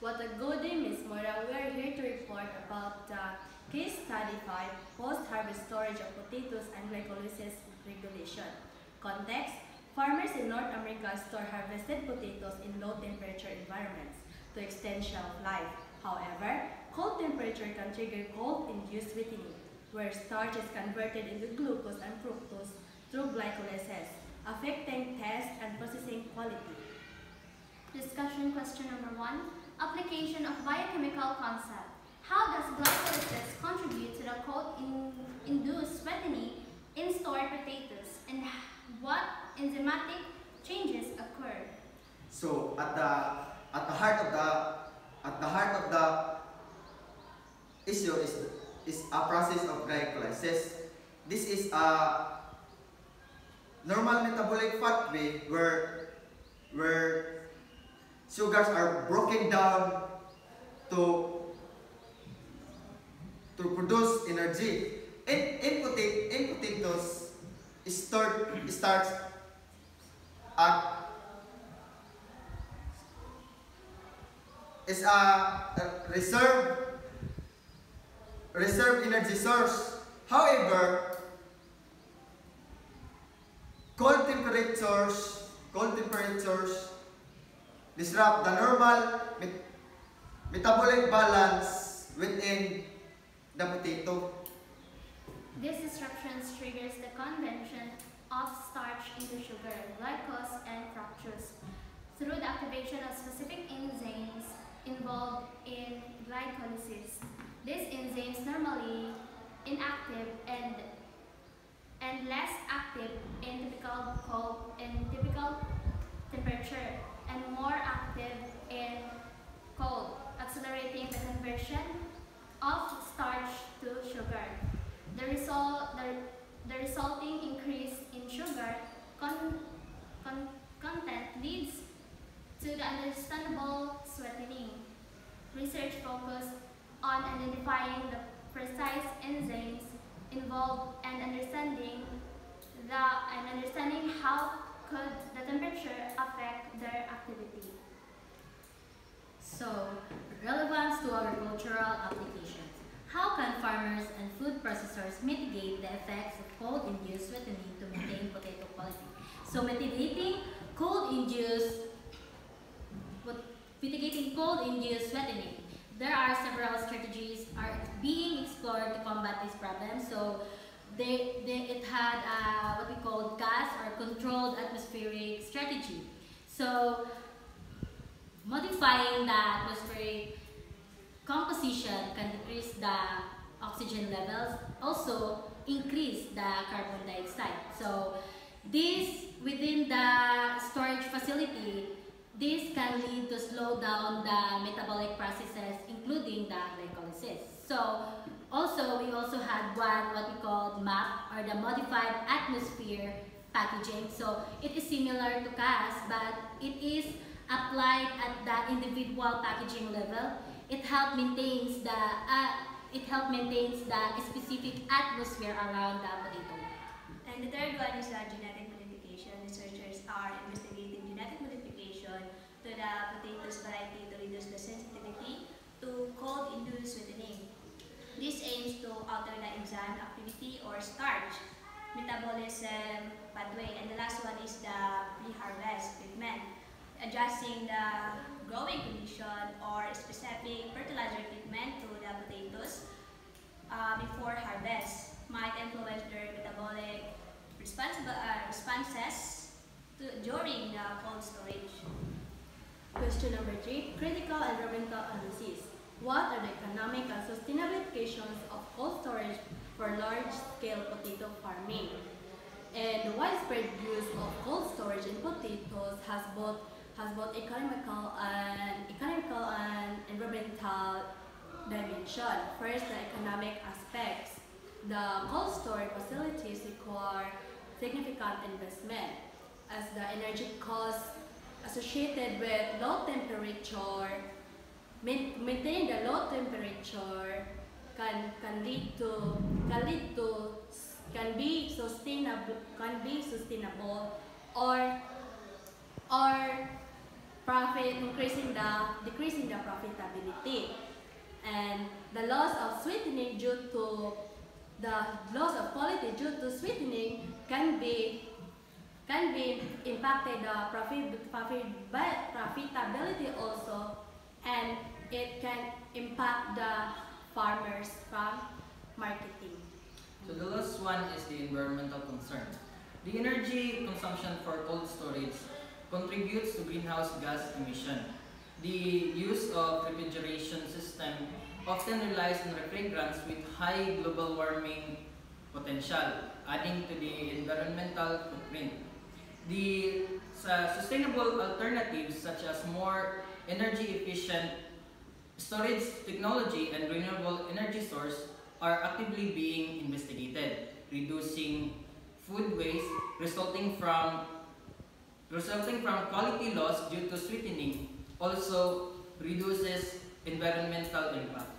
What a good day, Ms. Mora. We are here to report about the case study 5, post-harvest storage of potatoes and glycolysis regulation. Context: farmers in North America store harvested potatoes in low-temperature environments to extend shelf life. However, cold temperature can trigger cold-induced sweetening, where starch is converted into glucose and fructose through glycolysis, affecting taste and processing quality. Discussion question number 1. Application of biochemical concept. How does glycolysis contribute to the cold-induced sweetening in stored potatoes, and what enzymatic changes occur? So at the heart of the issue is a process of glycolysis. This is a normal metabolic pathway where sugars are broken down to produce energy. In potatoes, starch at is a reserve energy source. However, cold temperatures disrupt the normal metabolic balance within the potato. This disruption triggers the conversion of starch into sugar, glucose, and fructose through the activation of specific enzymes involved in glycolysis. These enzymes normally inactive and less active in typical temperature and more active in cold, accelerating the conversion of starch to sugar. The resulting increase in sugar content leads to the understandable sweetening. Research focused on identifying the precise enzymes involved and understanding how could the temperature affect their activity. So, relevance to agricultural applications. How can farmers and food processors mitigate the effects of cold-induced sweetening to maintain potato quality? So, mitigating cold-induced sweetening. There are several strategies are being explored to combat this problem. So, it had what we call gas or controlled atmospheric strategy. So, modifying the atmospheric composition can decrease the oxygen levels, also increase the carbon dioxide. So, this within the storage facility, this can lead to slow down the metabolic processes, including the glycolysis. So, we also had what we call MAP, or the modified atmosphere packaging. So, it is similar to gas, but it is applied at the individual packaging level. It helps maintains the specific atmosphere around the potato. And the third one is genetic modification. Researchers are investigating genetic modification to the potatoes variety to reduce the sensitivity to cold-induced sweetening. This aims to alter the enzyme activity or starch metabolism pathway. And the last one is the pre-harvest treatment, adjusting the growing condition or specific fertilizer treatment to the potatoes before harvest might influence their metabolic responses during the cold storage. Question number 3, critical environmental analysis. What are the economic and sustainable implications of cold storage for large-scale potato farming? And the widespread use of cold storage in potatoes has both economical and environmental dimension. First, the economic aspects. The cold storage facilities require significant investment, as the energy costs associated with low temperature, maintaining the low temperature can be sustainable or decreasing the profitability. And the loss of sweetening due to the loss of quality due to sweetening can be impacted the profitability also, and it can impact the farmers from marketing. So the last one is the environmental concern. The energy consumption for cold storage contributes to greenhouse gas emission. The use of refrigeration system often relies on refrigerants with high global warming potential, adding to the environmental footprint. The sustainable alternatives such as more energy efficient storage technology and renewable energy source are actively being investigated, reducing food waste resulting from quality loss due to sweetening also reduces environmental impact.